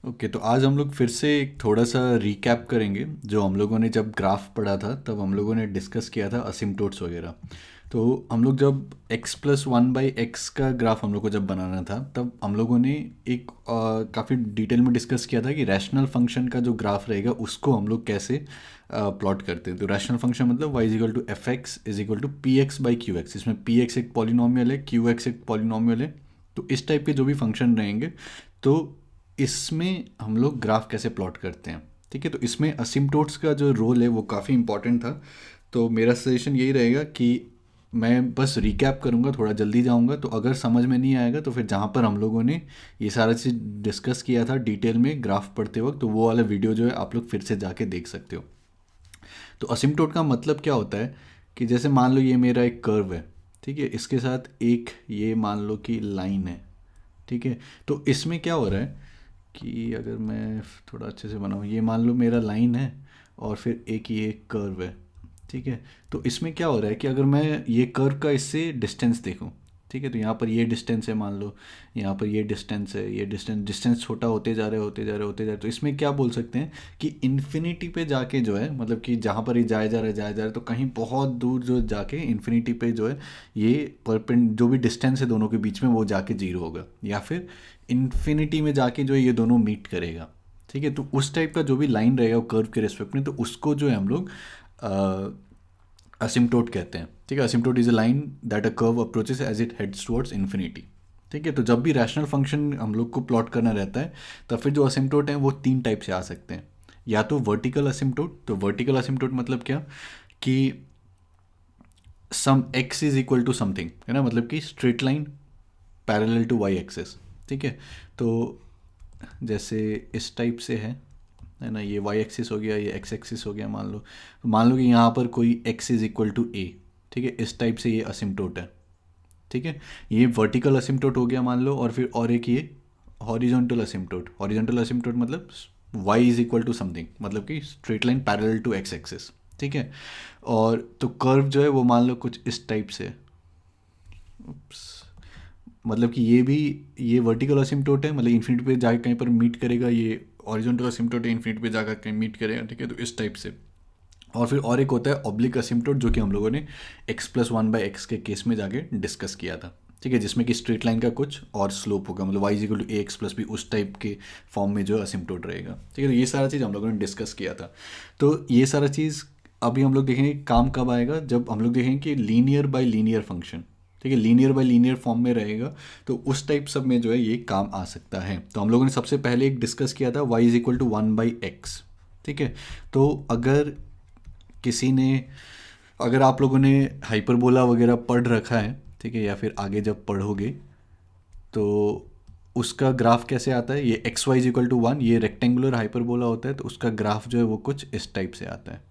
Okay, तो आज हम लोग फिर से एक थोड़ा सा रिकैप करेंगे। जो हम लोगों ने जब ग्राफ पढ़ा था तब हम लोगों ने डिस्कस किया था असिम्प्टोट्स वगैरह। तो हम लोग जब x+1/x का ग्राफ हम लोग को जब बनाना था तब हम लोगों ने एक काफ़ी डिटेल में डिस्कस किया था कि रैशनल फंक्शन का जो ग्राफ रहेगा उसको हम लोग कैसे प्लॉट करते हैं। तो रैशनल फंक्शन मतलब y is equal to f x is equal to p x by q x. इसमें पी एक्स एक पॉलिनॉमियल है, क्यू एक्स एक पॉलिनॉमियल है। तो इस टाइप के जो भी फंक्शन रहेंगे तो इसमें हम लोग ग्राफ कैसे प्लॉट करते हैं। ठीक है, तो इसमें असिम्प्टोट्स का जो रोल है वो काफ़ी इंपॉर्टेंट था। तो मेरा सजेशन यही रहेगा कि मैं बस रिकैप करूँगा, थोड़ा जल्दी जाऊँगा। तो अगर समझ में नहीं आएगा तो फिर जहाँ पर हम लोगों ने ये सारा चीज़ डिस्कस किया था डिटेल में ग्राफ पढ़ते वक्त, तो वो वाला वीडियो जो है आप लोग फिर से जाके देख सकते हो। तो असिम्प्टोट का मतलब क्या होता है कि जैसे मान लो ये मेरा एक कर्व है, ठीक है, इसके साथ एक ये मान लो कि लाइन है। ठीक है, तो इसमें क्या हो रहा है कि अगर मैं थोड़ा अच्छे से बनाऊँ, ये मान लो मेरा लाइन है और फिर एक ये कर्व है। ठीक है, तो इसमें क्या हो रहा है कि अगर मैं ये कर्व का इससे डिस्टेंस देखूँ, ठीक है, तो यहाँ पर ये डिस्टेंस है मान लो, यहाँ पर ये डिस्टेंस है, ये डिस्टेंस डिस्टेंस छोटा होते जा रहा है होते जा रहा है होते जा रहा है। तो इसमें क्या बोल सकते हैं कि इन्फिनिटी पे जाके जो है, मतलब कि जहाँ पर ये जाया जा रहा है जाया जा रहा है, तो कहीं बहुत दूर जो जाके इन्फिनिटी पे जो है ये परपेंड जो भी डिस्टेंस है दोनों के बीच में वो जाके जीरो होगा, या फिर इन्फिनिटी में जाके जो है ये दोनों मीट करेगा। ठीक है, तो उस टाइप का जो भी लाइन रहेगा वो कर्व के रिस्पेक्ट में, तो उसको जो है हम लोग असिम्प्टोट कहते हैं। ठीक है, asymptote is a line that a curve approaches as it heads towards infinity. ठीक है, तो जब भी रैशनल फंक्शन हम लोग को प्लॉट करना रहता है तब फिर जो असिम्प्टोट हैं वो तीन टाइप से आ सकते हैं। या तो वर्टिकल असिम्प्टोट, तो वर्टिकल असिम्प्टोट मतलब क्या कि some X is equal to something, है ना, मतलब कि straight line parallel to Y axis. ठीक है, तो जैसे इस टाइप से है ना, ये वाई एक्सिस हो गया, ये एक्स एक्सिस हो गया मान लो। तो मान लो कि यहाँ पर कोई एक्स इज इक्वल टू ए। ठीक है, इस टाइप से ये असिम्प्टोट है। ठीक है, ये वर्टिकल असिम्प्टोट हो गया मान लो, और फिर और एक ये हॉरिजॉन्टल असिम्प्टोट। हॉरिजॉन्टल असिम्प्टोट मतलब y is equal to something, मतलब कि straight line parallel to x axis. ठीक है, और तो कर्व जो है वो मान लो कुछ इस टाइप से है। Oops. मतलब कि ये वर्टिकल असिम्प्टोट है, मतलब इन्फिनिटी पे जाके कहीं पर मीट करेगा। ये हॉरिजॉन्टल असिम्प्टोट है, इन्फिनिटी पे जाकर कहीं मीट करेगा। ठीक है, तो इस टाइप से। और फिर और एक होता है ऑब्लिक असिम्प्टोट, जो कि हम लोगों ने x+1/x के केस में जाके डिस्कस किया था। ठीक है, जिसमें कि स्ट्रेट लाइन का कुछ और स्लोप होगा, मतलब y equal to a x plus b, उस टाइप के फॉर्म में जो असिम्प्टोट रहेगा। ठीक है, तो ये सारा चीज़ हम लोगों ने डिस्कस किया था। तो ये सारा चीज़ अभी हम लोग देखेंगे काम कब आएगा, जब हम लोग देखेंगे कि लीनियर बाय लीनियर फंक्शन, ठीक है, लीनियर बाय लीनियर फॉर्म में रहेगा, तो उस टाइप सब में जो है ये काम आ सकता है। तो हम लोगों ने सबसे पहले एक डिस्कस किया था y is equal to 1/x। ठीक है, तो किसी ने अगर आप लोगों ने हाइपरबोला वगैरह पढ़ रखा है, ठीक है, या फिर आगे जब पढ़ोगे तो उसका ग्राफ कैसे आता है, ये एक्स वाई इक्वल टू 1, ये रेक्टेंगुलर हाइपरबोला होता है, तो उसका ग्राफ जो है वो कुछ इस टाइप से आता है।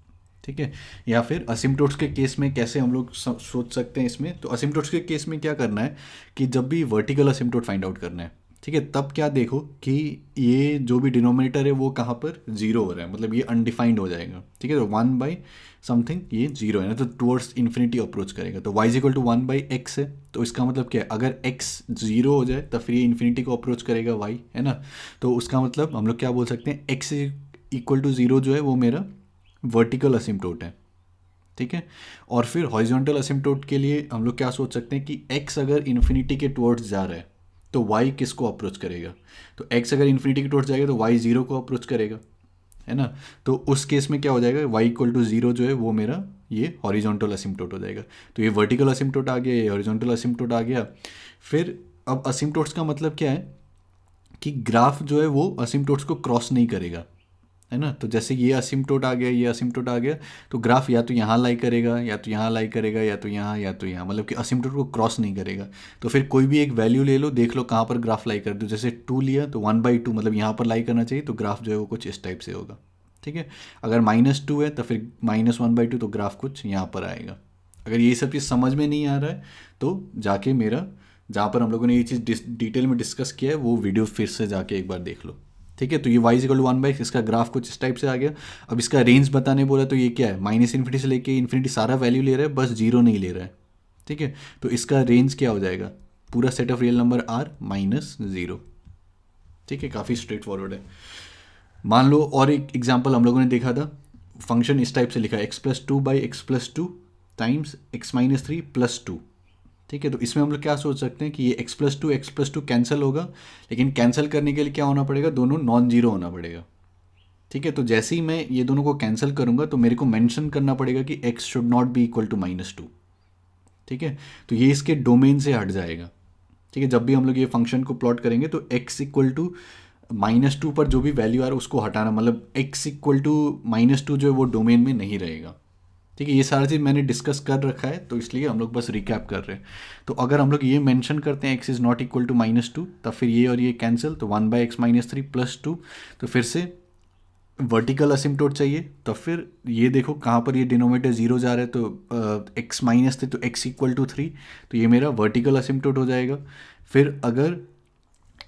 ठीक है, या फिर असिम्प्टोट्स के केस में कैसे हम लोग सोच सकते हैं इसमें, तो असिम्प्टोट्स के केस में क्या करना है कि जब भी वर्टिकल असिम्प्टोट फाइंड आउट करना है, ठीक है, तब क्या देखो कि ये जो भी डिनोमिनेटर है वो कहाँ पर जीरो हो रहा है, मतलब ये अनडिफाइंड हो जाएगा। ठीक है, तो 1/समथिंग ये जीरो है ना, तो टुवर्ड्स इन्फिनिटी अप्रोच करेगा। तो y is equal to 1/x है, तो इसका मतलब क्या है, अगर x जीरो हो जाए तो फिर ये इन्फिनिटी को अप्रोच करेगा y, है ना। तो उसका मतलब हम लोग क्या बोल सकते हैं, x इक्वल टू ज़ीरो जो है वो मेरा वर्टिकल असिम्प्टोट है। ठीक है, और फिर हॉरिजॉन्टल असिम्प्टोट के लिए हम लोग क्या सोच सकते हैं कि x अगर इन्फिनिटी के टुवर्ड्स जा रहा है तो y किसको अप्रोच करेगा, तो x अगर इन्फिनिटी के टुवर्ड्स जाएगा तो y जीरो को अप्रोच करेगा, है ना। तो उस केस में क्या हो जाएगा, y इक्वल टू ज़ीरो जो है वो मेरा ये हॉरिजॉन्टल असिम्प्टोट हो जाएगा। तो ये वर्टिकल असिम्प्टोट आ गया, ये हॉरिजॉन्टल असिम्प्टोट आ गया। फिर अब असिम्प्टोट्स का मतलब क्या है कि ग्राफ जो है वो असिम्प्टोट्स को क्रॉस नहीं करेगा, है ना। तो जैसे ये असिम्प्टोट आ गया, ये असिम्प्टोट आ गया, तो ग्राफ या तो यहाँ लाई करेगा, या तो यहाँ लाई करेगा, या तो यहाँ, या तो यहाँ, मतलब कि असिम्प्टोट को क्रॉस नहीं करेगा। तो फिर कोई भी एक वैल्यू ले लो, देख लो कहाँ पर ग्राफ लाई कर दो। जैसे 2 लिया तो 1/2, मतलब यहाँ पर लाई करना चाहिए, तो ग्राफ जो है वो कुछ इस टाइप से होगा। ठीक है, अगर -2 है तो फिर -1/2, तो ग्राफ कुछ यहाँ पर आएगा। अगर ये सब चीज़ समझ में नहीं आ रहा है तो जाके मेरा जहाँ पर हम लोगों ने ये चीज़ डिटेल में डिस्कस किया है वो वीडियो फिर से जाके एक बार देख लो। ठीक है, तो ये y इक्वल टू 1/x, इसका ग्राफ कुछ इस टाइप से आ गया। अब इसका रेंज बताने बोला तो ये क्या है, माइनस इन्फिनिटी से लेके इन्फिनिटी सारा वैल्यू ले रहा है, बस जीरो नहीं ले रहा है। ठीक है, तो इसका रेंज क्या हो जाएगा, पूरा set of real number r -0। ठीक है, काफ़ी स्ट्रेट फॉरवर्ड है। मान लो और एक एग्जांपल हम लोगों ने देखा था, फंक्शन इस टाइप से लिखा है x+2/x+2 टाइम्स x-3 + 2। ठीक है, तो इसमें हम लोग क्या सोच सकते हैं कि ये x+2 कैंसिल होगा, लेकिन कैंसिल करने के लिए क्या होना पड़ेगा, दोनों नॉन जीरो होना पड़ेगा। ठीक है, तो जैसे ही मैं ये दोनों को कैंसिल करूंगा तो मेरे को मेंशन करना पड़ेगा कि x should not be equal to -2। ठीक है, तो ये इसके डोमेन से हट जाएगा। ठीक है, जब भी हम लोग ये फंक्शन को प्लॉट करेंगे तो x इक्वल टू -2 पर जो भी वैल्यू आ रहा है उसको हटाना, मतलब x इक्वल टू -2 जो है वो डोमेन में नहीं रहेगा। ठीक है, ये सारा चीज़ मैंने डिस्कस कर रखा है, तो इसलिए हम लोग बस रिकैप कर रहे हैं। तो अगर हम लोग ये मेंशन करते हैं x is not equal to -2, तब फिर ये और ये कैंसिल, तो 1/x-3 + 2। तो फिर से वर्टिकल असिम्प्टोट चाहिए, तो फिर ये देखो कहाँ पर ये डिनोमिनेटर जीरो जा रहा है, तो x माइनस थे तो x इक्वल टू 3, तो ये मेरा वर्टिकल असिम्प्टोट हो जाएगा। फिर अगर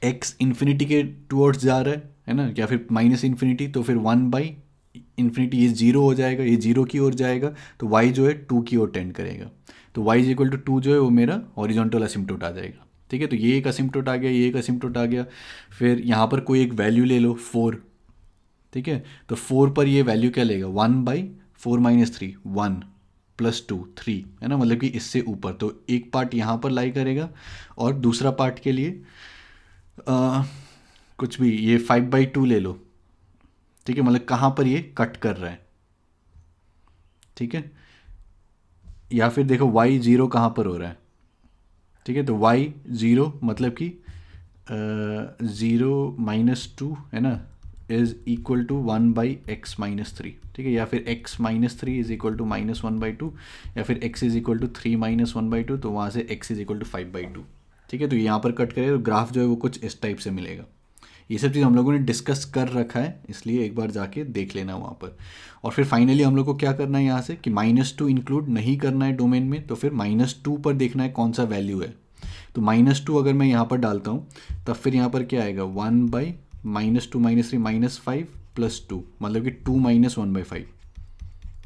x इन्फिनिटी के टूवर्ड्स जा रहा है ना, या फिर -∞, तो फिर 1/∞, ये जीरो हो जाएगा, ये जीरो की ओर जाएगा, तो y जो है 2 की ओर टेंड करेगा। तो y इज इक्वल टू 2 जो है वो मेरा हॉरिजॉन्टल असिम्प्टोट आ जाएगा। ठीक है, तो ये एक असिम्प्टोट आ गया, ये एक असिम्प्टोट आ गया। फिर यहाँ पर कोई एक वैल्यू ले लो 4। ठीक है, तो 4 पर ये वैल्यू क्या लेगा, 1/4-3, 1 + 2 3, है ना, मतलब कि इससे ऊपर। तो एक पार्ट यहाँ पर लाई करेगा और दूसरा पार्ट के लिए कुछ भी, ये 5/2 ले लो। ठीक है, मतलब कहाँ पर ये कट कर रहा है। ठीक है, या फिर देखो y 0 कहाँ पर हो रहा है। ठीक है, तो y 0 मतलब कि 0-2 है ना, इज इक्वल टू 1/x-3। ठीक है, या फिर x-3 इज इक्वल टू -1/2, या फिर x इज इक्वल टू 3 - 1/2, तो वहाँ से x इज इक्वल टू 5/2। ठीक है, तो यहाँ पर कट करें तो ग्राफ जो है वो कुछ इस टाइप से मिलेगा। ये सब चीज़ हम लोगों ने डिस्कस कर रखा है, इसलिए एक बार जाके देख लेना वहाँ पर। और फिर फाइनली हम लोग को क्या करना है यहाँ से कि -2 इंक्लूड नहीं करना है डोमेन में, तो फिर -2 पर देखना है कौन सा वैल्यू है। तो -2 अगर मैं यहाँ पर डालता हूँ तब फिर यहाँ पर क्या आएगा, 1/-2-3 -5 + 2, मतलब कि 2 - 1/5।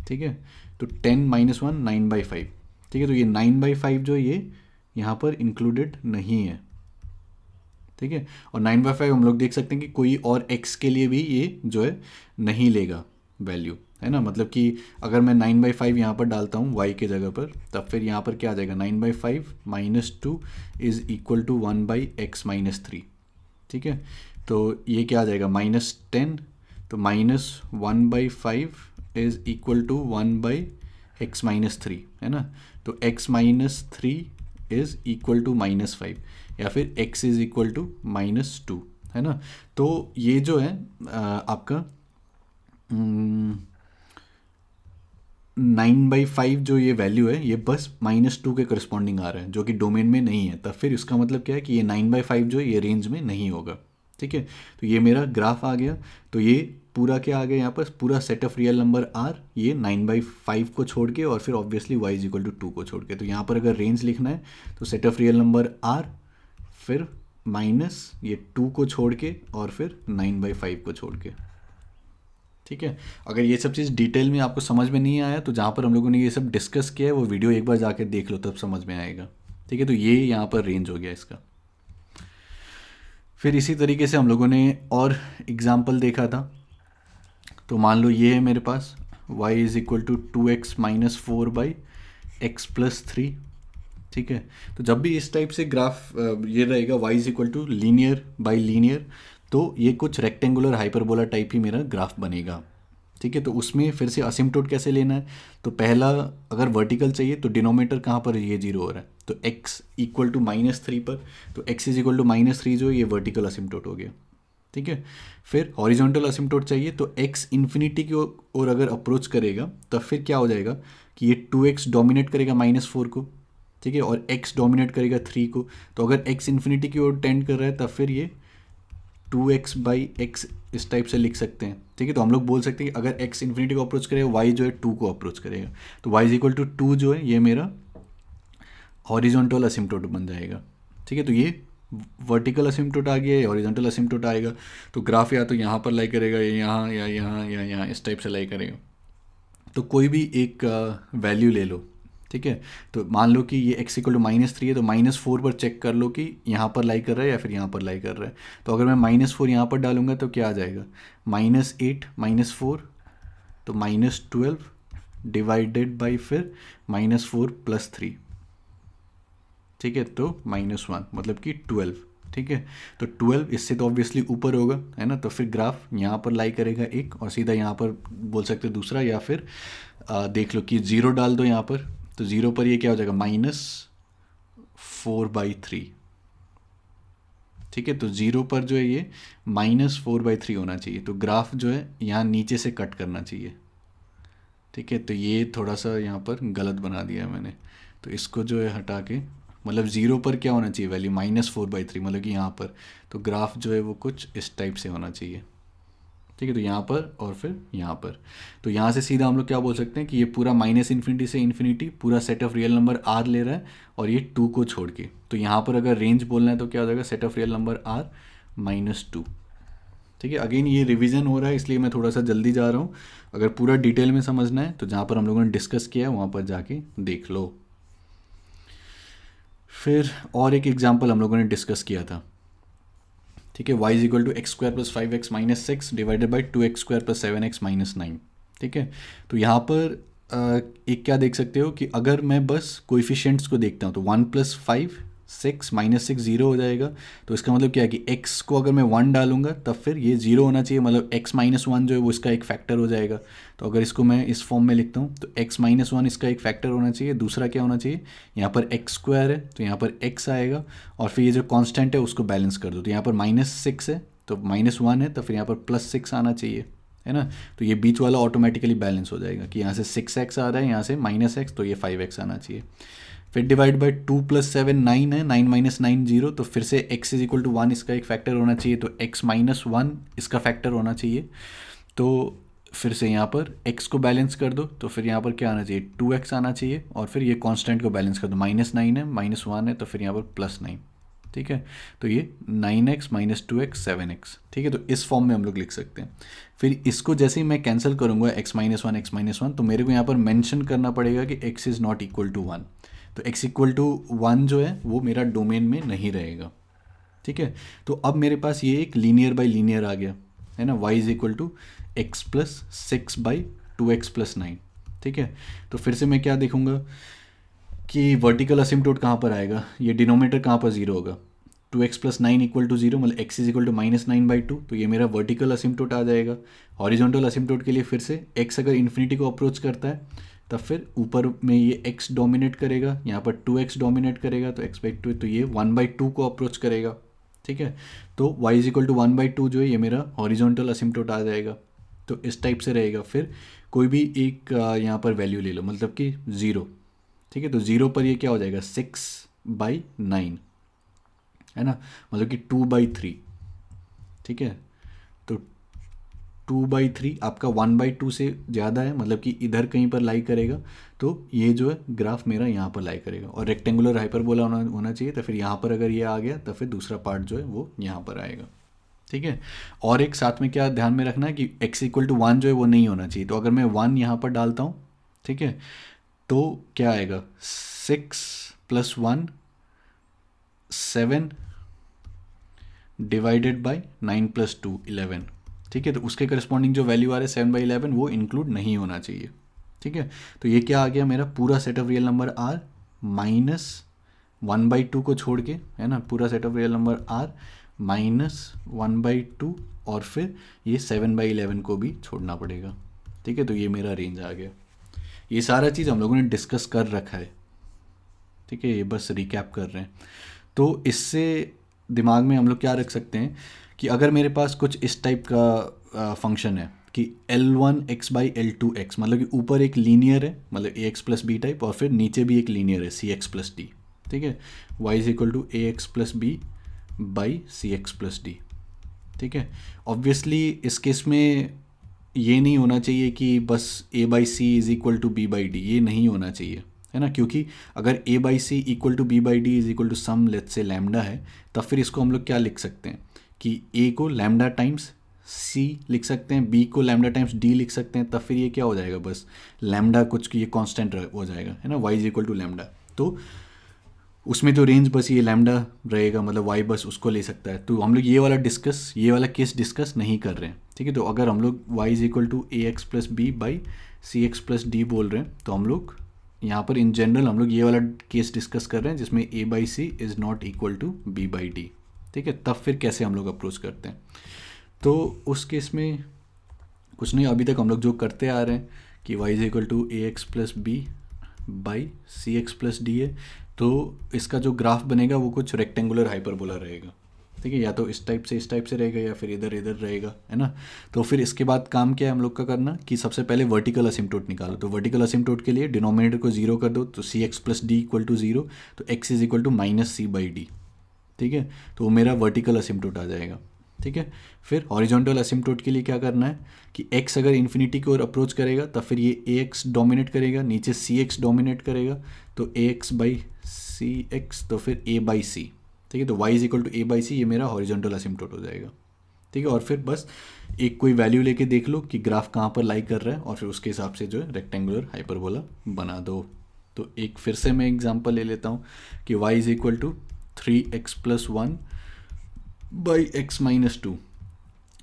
ठीक है, तो 10 - 1 9/5। ठीक है, तो ये 9/5 जो ये यहाँ पर इंक्लूडेड नहीं है। ठीक है, और 9/5 हम लोग देख सकते हैं कि कोई और x के लिए भी ये जो है नहीं लेगा वैल्यू, है ना, मतलब कि अगर मैं 9/5 यहाँ पर डालता हूँ y के जगह पर, तब फिर यहाँ पर क्या आ जाएगा, 9/5 - 2 इज़ इक्वल टू 1/x-3। ठीक है, तो ये क्या आ जाएगा, -10, तो -1/5 इज़ इक्वल टू 1/x-3, है ना, तो x-3 इज़ इक्वल टू -5, या फिर x इज़ इक्वल टू -2, है ना। तो ये जो है आपका 9/5 जो ये वैल्यू है ये बस -2 के करस्पॉन्डिंग आ रहा है, जो कि डोमेन में नहीं है। तब फिर इसका मतलब क्या है कि ये 9/5 जो है ये रेंज में नहीं होगा। ठीक है, तो ये मेरा ग्राफ आ गया। तो ये पूरा क्या आ गया यहाँ पर, पूरा set of real number r, ये 9/5 को छोड़ के और फिर obviously y is equal to 2 को छोड़ के। तो यहाँ पर अगर रेंज लिखना है तो set of real number r, फिर माइनस ये 2 को छोड़ के और फिर 9/5 को छोड़ के। ठीक है, अगर ये सब चीज़ डिटेल में आपको समझ में नहीं आया तो जहाँ पर हम लोगों ने ये सब डिस्कस किया है वो वीडियो एक बार जाके देख लो, तब समझ में आएगा। ठीक है, तो ये यहाँ पर रेंज हो गया इसका। फिर इसी तरीके से हम लोगों ने और एग्जाम्पल देखा था। तो मान लो ये है मेरे पास y is equal to 2x - 4/x+3। ठीक है, तो जब भी इस टाइप से ग्राफ ये रहेगा y is equal to linear by linear, तो ये कुछ रेक्टेंगुलर हाइपरबोला टाइप ही मेरा ग्राफ बनेगा। ठीक है, तो उसमें फिर से असिम्प्टोट कैसे लेना है, तो पहला अगर वर्टिकल चाहिए तो डिनोमिनेटर कहाँ पर ये जीरो हो रहा है, तो x इक्वल टू -3 पर, तो x इज इक्वल टू -3 जो ये वर्टिकल असिम्प्टोट हो गया। ठीक है, फिर हॉरिजॉन्टल असिम्प्टोट चाहिए तो x इन्फिनिटी की ओर अगर अप्रोच करेगा तब फिर क्या हो जाएगा कि ये 2x डोमिनेट करेगा -4 को। ठीक है, और x डोमिनेट करेगा 3 को। तो अगर x इन्फिनिटी की ओर टेंड कर रहा है तब फिर ये 2x/x इस टाइप से लिख सकते हैं। ठीक है, तो हम लोग बोल सकते हैं कि अगर x इन्फिनिटी को अप्रोच करेगा y जो है 2 को अप्रोच करेगा, तो y इज इक्वल टू 2 जो है ये मेरा हॉरिजॉन्टल असिम्प्टोट बन जाएगा। ठीक है, तो ये वर्टिकल असिम्प्टोट आ गया, हॉरिजॉन्टल असिम्प्टोट आएगा। तो ग्राफ या तो यहाँ पर लाई करेगा या यहाँ या यहाँ या यहाँ इस टाइप से लाई करेगा। तो कोई भी एक वैल्यू ले लो। ठीक है। तो मान लो कि ये x इक्वल टू -3 है, तो -4 पर चेक कर लो कि यहाँ पर लाई कर रहा है या फिर यहाँ पर लाई कर रहा है। तो अगर मैं -4 यहाँ पर डालूंगा तो क्या आ जाएगा, -8 -4 तो -12 डिवाइडेड बाई फिर -4 + 3, ठीक है, तो -1 मतलब कि 12, ठीक है। तो 12 इससे तो ऑब्वियसली ऊपर होगा, है ना, तो फिर ग्राफ यहाँ पर लाई करेगा एक और सीधा यहाँ पर बोल सकते हो दूसरा, या फिर देख लो कि 0 डाल दो यहाँ पर, तो 0 पर ये क्या हो जाएगा, -4/3, ठीक है। तो 0 पर जो है ये -4/3 होना चाहिए, तो ग्राफ जो है यहाँ नीचे से कट करना चाहिए, ठीक है। तो ये थोड़ा सा यहाँ पर गलत बना दिया है मैंने, तो इसको जो है हटा के, मतलब 0 पर क्या होना चाहिए वैल्यू, -4/3, मतलब कि यहाँ पर, तो ग्राफ जो है वो कुछ इस टाइप से होना चाहिए, ठीक है। तो यहाँ पर और फिर यहाँ पर, तो यहाँ से सीधा हम लोग क्या बोल सकते हैं कि ये पूरा -∞ से इन्फिनिटी पूरा set of real number r ले रहा है, और ये 2 को छोड़ के, तो यहाँ पर अगर रेंज बोलना है तो क्या हो जाएगा, set of real number r -2, ठीक है। अगेन ये रिवीजन हो रहा है इसलिए मैं थोड़ा सा जल्दी जा रहा हूँ, अगर पूरा डिटेल में समझना है तो जहाँ पर हम लोगों ने डिस्कस किया है वहाँ पर जाके देख लो। फिर और एक एग्जांपल हम लोगों ने डिस्कस किया था, ठीक है, y equal to x square plus 5x minus 6 divided by 2x square plus 7x minus 9, ठीक है। तो यहाँ पर एक क्या देख सकते हो कि अगर मैं बस कोइफिशिएंट्स को देखता हूँ तो 1 + 5 6 -6 0 हो जाएगा, तो इसका मतलब क्या है कि x को अगर मैं 1 डालूंगा तब फिर ये 0 होना चाहिए, मतलब x -1 जो है वो इसका एक फैक्टर हो जाएगा। तो अगर इसको मैं इस फॉर्म में लिखता हूँ तो x -1 इसका एक फैक्टर होना चाहिए, दूसरा क्या होना चाहिए, यहाँ पर x² है तो यहाँ पर x आएगा, और फिर ये जो कांस्टेंट है उसको बैलेंस कर दो, तो यहाँ पर -6 है तो -1 है तो फिर यहाँ पर +6 आना चाहिए, है ना। तो ये बीच वाला ऑटोमेटिकली बैलेंस हो जाएगा कि यहाँ से 6x आ रहा है, यहाँ से -x, तो ये 5x आना चाहिए। फिर डिवाइड बाई 2 + 7 9 है, 9 - 9 0, तो फिर से x इक्वल टू 1 इसका एक फैक्टर होना चाहिए, तो x -1 इसका फैक्टर होना चाहिए। तो फिर से यहाँ पर x को बैलेंस कर दो, तो फिर यहाँ पर क्या आना चाहिए, 2x आना चाहिए, और फिर ये कांस्टेंट को बैलेंस कर दो, -9 है -1 है तो फिर यहाँ पर +9, ठीक है। तो ये 9x -2x 7x, ठीक है। तो इस फॉर्म में हम लोग लिख सकते हैं। फिर इसको जैसे ही मैं कैंसिल करूँगा x -1 तो मेरे को यहाँ पर मेंशन करना पड़ेगा कि x is not equal to 1, तो x इक्वल टू 1 जो है वो मेरा डोमेन में नहीं रहेगा, ठीक है। तो अब मेरे पास ये एक लीनियर बाई लीनियर आ गया, है ना, y is equal to x + 6/2x + 9, ठीक है। तो फिर से मैं क्या देखूंगा कि वर्टिकल असिम्प्टोट कहाँ पर आएगा, ये डिनोमिनेटर कहाँ पर 0 होगा, 2x + 9 इक्वल टू 0, मतलब x इज इक्वल टू -9/2, तो ये मेरा वर्टिकल असिम्प्टोट आ जाएगा। हॉरिजॉन्टल असिम्प्टोट के लिए फिर से x अगर इन्फिनिटी को अप्रोच करता है तब फिर ऊपर में ये x डोमिनेट करेगा, यहाँ पर 2x डोमिनेट करेगा, तो x/2, तो ये 1/2 को अप्रोच करेगा, ठीक है। तो y इज इक्वल टू 1/2 जो है ये मेरा हॉरिजॉन्टल असिम्प्टोट आ जाएगा, तो इस टाइप से रहेगा। फिर कोई भी एक यहाँ पर वैल्यू ले लो, मतलब कि 0, ठीक है। तो 0 पर ये क्या हो जाएगा, 6/9, है ना, मतलब कि 2/3, ठीक है। तो 2/3 आपका 1/2 से ज़्यादा है, मतलब कि इधर कहीं पर लाई करेगा, तो ये जो है ग्राफ मेरा यहाँ पर लाई करेगा, और रेक्टेंगुलर हाइपरबोला होना चाहिए, तो फिर यहाँ पर अगर ये आ गया तो फिर दूसरा पार्ट जो है वो यहाँ पर आएगा, ठीक है। और एक साथ में क्या ध्यान में रखना है कि x इक्वल टू 1 जो है वो नहीं होना चाहिए, तो अगर मैं 1 यहाँ पर डालता हूँ, ठीक है, तो क्या आएगा, 6 + 1 7 डिवाइडेड बाई 9 + 2 11, ठीक है। तो उसके करस्पॉन्डिंग जो वैल्यू आ रहा है 7/11 वो इंक्लूड नहीं होना चाहिए, ठीक है। तो ये क्या आ गया, मेरा पूरा set of real number r -1/2 को छोड़ के, है ना, पूरा set of real number r -1/2, और फिर ये 7/11 को भी छोड़ना पड़ेगा, ठीक है। तो ये मेरा रेंज आ गया। ये सारा चीज़ हम लोगों ने डिस्कस कर रखा है, ठीक है, ये बस रिकैप कर रहे हैं। तो इससे दिमाग में हम लोग क्या रख सकते हैं कि अगर मेरे पास कुछ इस टाइप का फंक्शन है कि L1x/L2x, मतलब कि ऊपर एक लीनियर है, मतलब ax + b टाइप, और फिर नीचे भी एक लीनियर है cx + d, ठीक है, y is equal to ax + b/cx + d, ठीक है। ऑब्वियसली इस केस में ये नहीं होना चाहिए कि बस a/c is equal to b/d, ये नहीं होना चाहिए, है ना, क्योंकि अगर a/c equal to b/d is equal to some let's say lambda है, तब फिर इसको हम लोग क्या लिख सकते हैं कि a को लैम्डा टाइम्स सी लिख सकते हैं, बी को लैम्डा टाइम्स डी लिख सकते हैं, तब फिर ये क्या हो जाएगा, बस लैम्डा कुछ की ये कांस्टेंट हो जाएगा, है ना, y is equal to lambda. तो उसमें तो रेंज बस ये लैम्डा रहेगा, मतलब वाई बस उसको ले सकता है। तो हम लोग ये वाला केस डिस्कस नहीं कर रहे हैं, ठीक है। तो अगर हम लोग y is equal to a x plus b by C x plus d बोल रहे हैं, तो हम लोग यहाँ पर इन जनरल हम लोग ये वाला केस डिस्कस कर रहे हैं जिसमें A by C is not equal to B by D, ठीक है। तब फिर कैसे हम लोग अप्रोच करते हैं, तो उस केस में कुछ नहीं, अभी तक हम लोग जो करते आ रहे हैं कि y is equal to a x plus b by C x plus d है, तो इसका जो ग्राफ बनेगा वो कुछ रेक्टेंगुलर हाइपरबोला रहेगा, ठीक है। या तो इस टाइप से रहेगा या फिर इधर इधर रहेगा, है ना। तो फिर इसके बाद काम क्या है हम लोग का करना कि सबसे पहले वर्टिकल असिम्प्टोट निकालो। तो वर्टिकल असिम्प्टोट के लिए डिनोमिनेटर को जीरो कर दो, तो C x plus D equal to zero, तो X is equal to minus C by D, ठीक है। तो वो मेरा वर्टिकल असिम्प्टोट आ जाएगा, ठीक है। फिर हॉरिजॉन्टल असिम्प्टोट के लिए क्या करना है कि x अगर इन्फिनिटी की ओर अप्रोच करेगा तब फिर ये ए एक्स डोमिनेट करेगा, नीचे सी एक्स डोमिनेट करेगा, तो A X by C X, तो फिर ए बाई सी, ठीक है। तो y is equal to A by C, ये मेरा हॉरिजॉन्टल असिम्प्टोट हो जाएगा, ठीक है। और फिर बस एक कोई वैल्यू लेके देख लो कि ग्राफ कहाँ पर लाई कर रहा है, और फिर उसके हिसाब से जो है रेक्टेंगुलर हाइपरबोला बना दो। तो एक फिर से मैं एग्जांपल ले लेता हूँ कि y is equal to 3x plus 1 by x minus 2।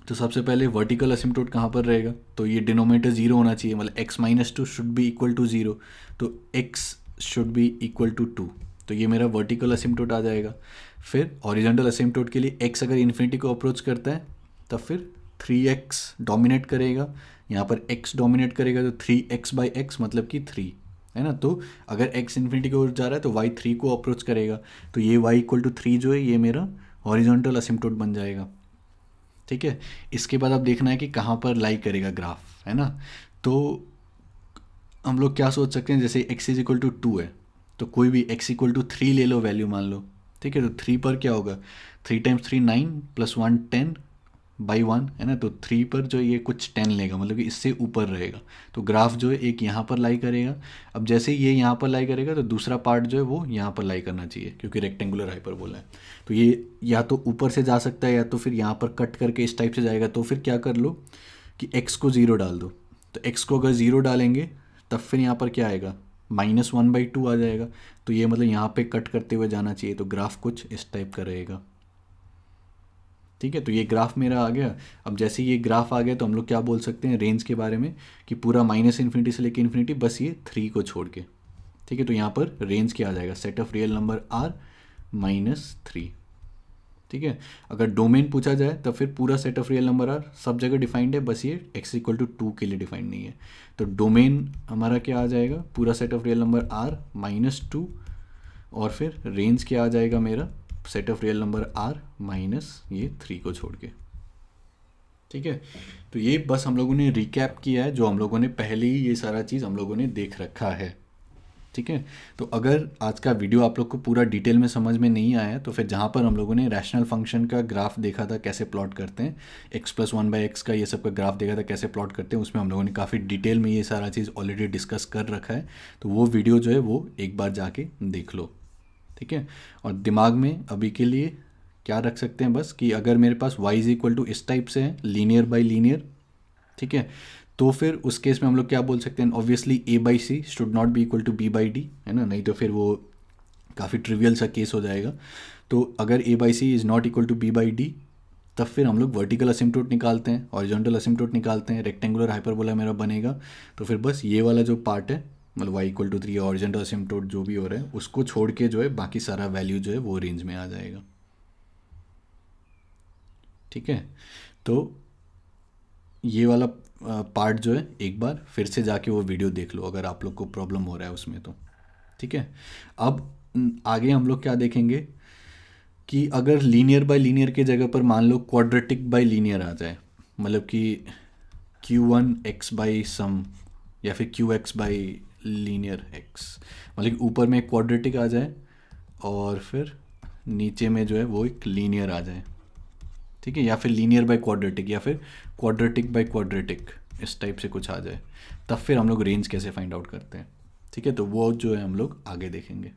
तो सबसे पहले वर्टिकल असिम्प्टोट कहाँ पर रहेगा, तो ये डिनोमिनेटर जीरो होना चाहिए, मतलब x minus 2 should be equal to zero, तो x should be equal to 2, तो ये मेरा वर्टिकल असिम्प्टोट आ जाएगा। फिर हॉरिजॉन्टल असिम्प्टोट के लिए x अगर इन्फिनिटी को अप्रोच करता है तब फिर 3x डोमिनेट करेगा, यहाँ पर x डोमिनेट करेगा, तो 3x बाई एक्स मतलब कि 3, है ना। तो अगर x इन्फिनिटी की ओर जा रहा है तो y 3 को अप्रोच करेगा, तो ये y इक्वल टू 3 जो है ये मेरा हॉरिजॉन्टल असिम्प्टोट बन जाएगा, ठीक है। इसके बाद अब देखना है कि कहाँ पर लाई करेगा ग्राफ, है ना। तो हम लोग क्या सोच सकते हैं, जैसे x इज इक्वल टू 2 है, तो कोई भी x इक्वल टू 3 ले लो वैल्यू मान लो, ठीक है। तो 3 पर क्या होगा, 3 टाइम्स 3 9 प्लस 1 10 बाई 1, है ना। तो 3 पर जो ये कुछ 10 लेगा, मतलब कि इससे ऊपर रहेगा, तो ग्राफ जो है एक यहाँ पर लाई करेगा। अब जैसे ये यहाँ पर लाई करेगा तो दूसरा पार्ट जो है वो यहाँ पर लाई करना चाहिए, क्योंकि रेक्टेंगुलर हाइपरबोला है। तो ये या तो ऊपर से जा सकता है या तो फिर यहाँ पर कट करके इस टाइप से जाएगा। तो फिर क्या कर लो कि x को ज़ीरो डाल दो, तो x को अगर ज़ीरो डालेंगे तब फिर यहाँ पर क्या आएगा, -1/2 आ जाएगा। तो ये मतलब यहाँ पे कट करते हुए जाना चाहिए, तो ग्राफ कुछ इस टाइप का रहेगा, ठीक है। तो ये ग्राफ मेरा आ गया। अब जैसे ये ग्राफ आ गया तो हम लोग क्या बोल सकते हैं रेंज के बारे में कि पूरा -इन्फिनिटी से लेके इन्फिनिटी, बस ये 3 को छोड़ के, ठीक है। तो यहाँ पर रेंज क्या आ जाएगा, set of real number r -3, ठीक है। अगर डोमेन पूछा जाए तो फिर पूरा set of real number r सब जगह डिफाइंड है, बस ये x इक्वल टू 2 के लिए डिफाइंड नहीं है। तो डोमेन हमारा क्या आ जाएगा, पूरा set of real number r -2, और फिर रेंज क्या आ जाएगा मेरा, set of real number r minus ये 3 को छोड़ के, ठीक है। तो ये बस हम लोगों ने रिकैप किया है, जो हम लोगों ने पहले ही ये सारा चीज़ हम लोगों ने देख रखा है, ठीक है। तो अगर आज का वीडियो आप लोग को पूरा डिटेल में समझ में नहीं आया तो फिर जहाँ पर हम लोगों ने रैशनल फंक्शन का ग्राफ देखा था कैसे प्लॉट करते हैं, x प्लस 1/x का ये सब का ग्राफ देखा था कैसे प्लॉट करते हैं, उसमें हम लोगों ने काफ़ी डिटेल में ये सारा चीज़ ऑलरेडी डिस्कस कर रखा है। तो वो वीडियो जो है वो एक बार जाके देख लो, ठीक है। और दिमाग में अभी के लिए क्या रख सकते हैं बस कि अगर मेरे पास y इज इक्वल टू इस टाइप से है, लीनियर बाई लीनियर, ठीक है, तो फिर उस केस में हम लोग क्या बोल सकते हैं, obviously a by c should not be equal to b by d, है ना, नहीं तो फिर वो काफ़ी ट्रिवियल सा केस हो जाएगा। तो अगर a by C is not equal to b by d, तब फिर हम लोग वर्टिकल असिम्प्टोट निकालते हैं, हॉरिजॉन्टल असिम्प्टोट निकालते हैं, रेक्टेंगुलर हाइपरबोला मेरा बनेगा। तो फिर बस ये वाला जो पार्ट है, मतलब y इक्वल टू 3 हॉरिजॉन्टल असिम्प्टोट जो भी हो रहा है उसको छोड़ के जो है बाकी सारा वैल्यू जो है वो रेंज में आ जाएगा, ठीक है। तो ये वाला पार्ट जो है एक बार फिर से जाके वो वीडियो देख लो अगर आप लोग को प्रॉब्लम हो रहा है उसमें, तो ठीक है। अब आगे हम लोग क्या देखेंगे कि अगर लीनियर बाय लीनियर के जगह पर मान लो क्वाड्रेटिक बाय लीनियर आ जाए, मतलब कि q1 x बाई सम या फिर qx बाई लीनियर x, मतलब कि ऊपर में क्वाड्रेटिक आ जाए और फिर नीचे में जो है वो एक लीनियर आ जाए, ठीक है, या फिर लीनियर बाय क्वाड्रेटिक या फिर क्वाड्रेटिक बाय क्वाड्रेटिक, इस टाइप से कुछ आ जाए, तब फिर हम लोग रेंज कैसे फाइंड आउट करते हैं, ठीक है। तो वो जो है हम लोग आगे देखेंगे।